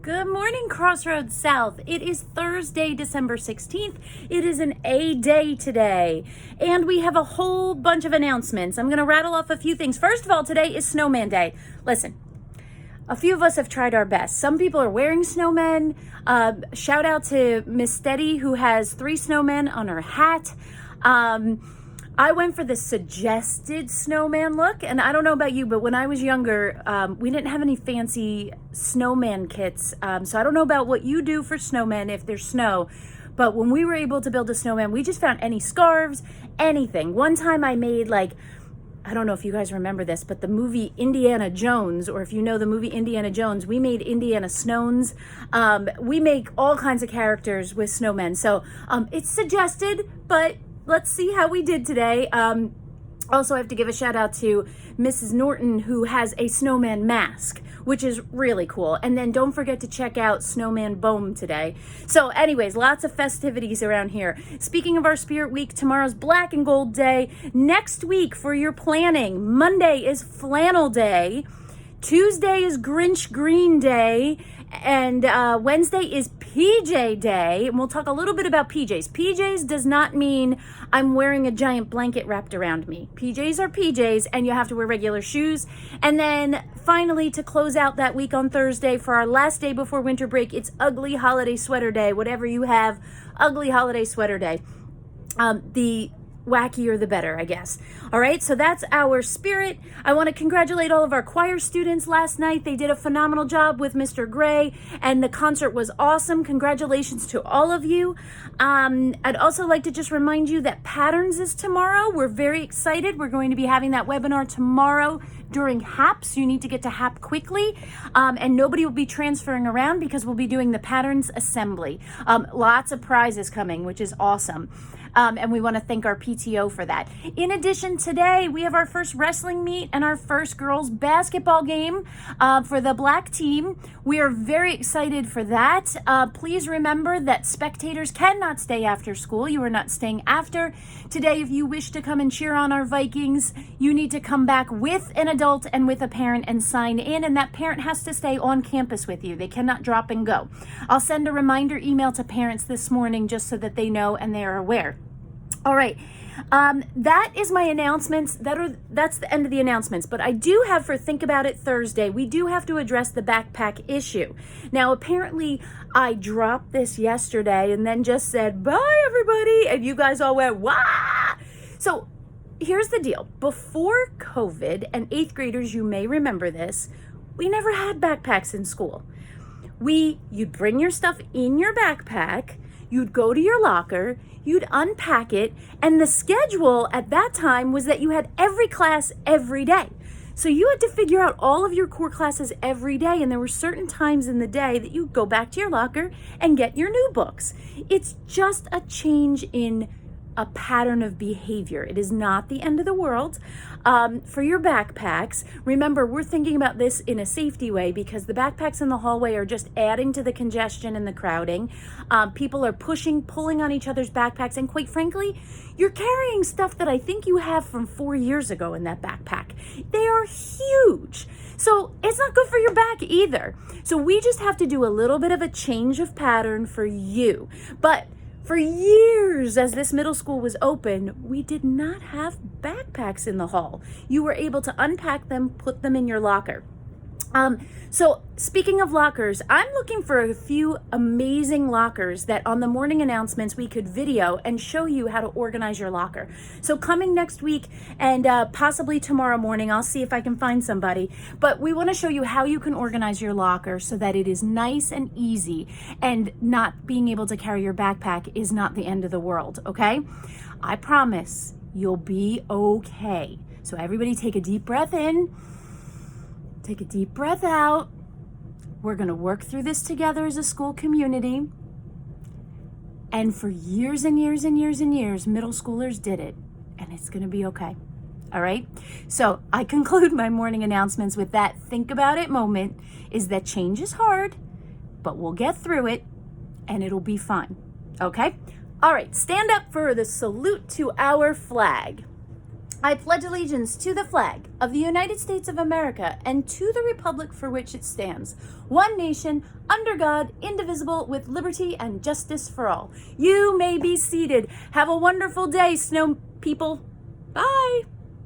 Good morning, Crossroads South. It is Thursday, December 16th. It is an A day today, and we have a whole bunch of announcements. I'm going to rattle off a few things. First of all, today is Snowman Day. Listen, a few of us have tried our best. Some people are wearing snowmen. Shout out to Miss Steady, who has 3 snowmen on her hat. I went for the suggested snowman look, and I don't know about you, but when I was younger, we didn't have any fancy snowman kits, so I don't know about what you do for snowmen if there's snow, but when we were able to build a snowman, we just found any scarves, anything. One time I made, I don't know if you guys remember this, but the movie Indiana Jones, or if you know the movie Indiana Jones, we made Indiana Snowns. We make all kinds of characters with snowmen, so it's suggested, but let's see how we did today. Also, I have to give a shout out to Mrs. Norton, who has a snowman mask, which is really cool. And then don't forget to check out Snowman Bohm today. So anyways, lots of festivities around here. Speaking of our Spirit Week, tomorrow's Black and Gold Day. Next week for your planning, Monday is Flannel Day. Tuesday is Grinch Green Day. And Wednesday is PJ Day, and we'll talk a little bit about PJs. PJs does not mean I'm wearing a giant blanket wrapped around me. PJs are PJs, and you have to wear regular shoes. And then finally, to close out that week on Thursday, for our last day before winter break, it's Ugly Holiday Sweater Day. Whatever you have, Ugly Holiday Sweater Day. The wackier the better, I guess. All right, so that's our spirit. I want to congratulate all of our choir students last night. They did a phenomenal job with Mr. Gray, and the concert was awesome. Congratulations to all of you. I'd also like to just remind you that Patterns is tomorrow. We're very excited. We're going to be having that webinar tomorrow during HAP, so you need to get to HAP quickly, and nobody will be transferring around because we'll be doing the Patterns Assembly. Lots of prizes coming, which is awesome. And we want to thank our PTO for that. In addition, today we have our first wrestling meet and our first girls basketball game for the black team. We are very excited for that. Please remember that spectators cannot stay after school. You are not staying after. Today, if you wish to come and cheer on our Vikings, you need to come back with an adult and with a parent and sign in, and that parent has to stay on campus with you. They cannot drop and go. I'll send a reminder email to parents this morning just so that they know and they are aware. All right, that is my announcements. That's the end of the announcements. But I do have for Think About It Thursday, we do have to address the backpack issue. Now, apparently, I dropped this yesterday and then just said, bye, everybody. And you guys all went, wah! So here's the deal. Before COVID, and 8th graders, you may remember this, we never had backpacks in school. You'd bring your stuff in your backpack, you'd go to your locker, you'd unpack it, and the schedule at that time was that you had every class every day. So you had to figure out all of your core classes every day, and there were certain times in the day that you go back to your locker and get your new books. It's just a change in a pattern of behavior. It is not the end of the world. For your backpacks, remember, we're thinking about this in a safety way because the backpacks in the hallway are just adding to the congestion and the crowding. People are pulling on each other's backpacks, and quite frankly, you're carrying stuff that I think you have from 4 years ago in that backpack. They are huge. So it's not good for your back either. So we just have to do a little bit of a change of pattern for you. But for years, as this middle school was open, we did not have backpacks in the hall. You were able to unpack them, put them in your locker. So speaking of lockers, I'm looking for a few amazing lockers that on the morning announcements we could video and show you how to organize your locker. So coming next week and possibly tomorrow morning, I'll see if I can find somebody. But we want to show you how you can organize your locker so that it is nice and easy, and not being able to carry your backpack is not the end of the world, okay? I promise you'll be okay. So everybody take a deep breath in. Take a deep breath out. We're going to work through this together as a school community. And for years and years and years and years, middle schoolers did it. And it's going to be okay. All right? So I conclude my morning announcements with that think about it moment, is that change is hard, but we'll get through it and it'll be fine. Okay? All right, stand up for the salute to our flag. I pledge allegiance to the flag of the United States of America and to the republic for which it stands, one nation, under God, indivisible, with liberty and justice for all. You may be seated. Have a wonderful day, snow people. Bye.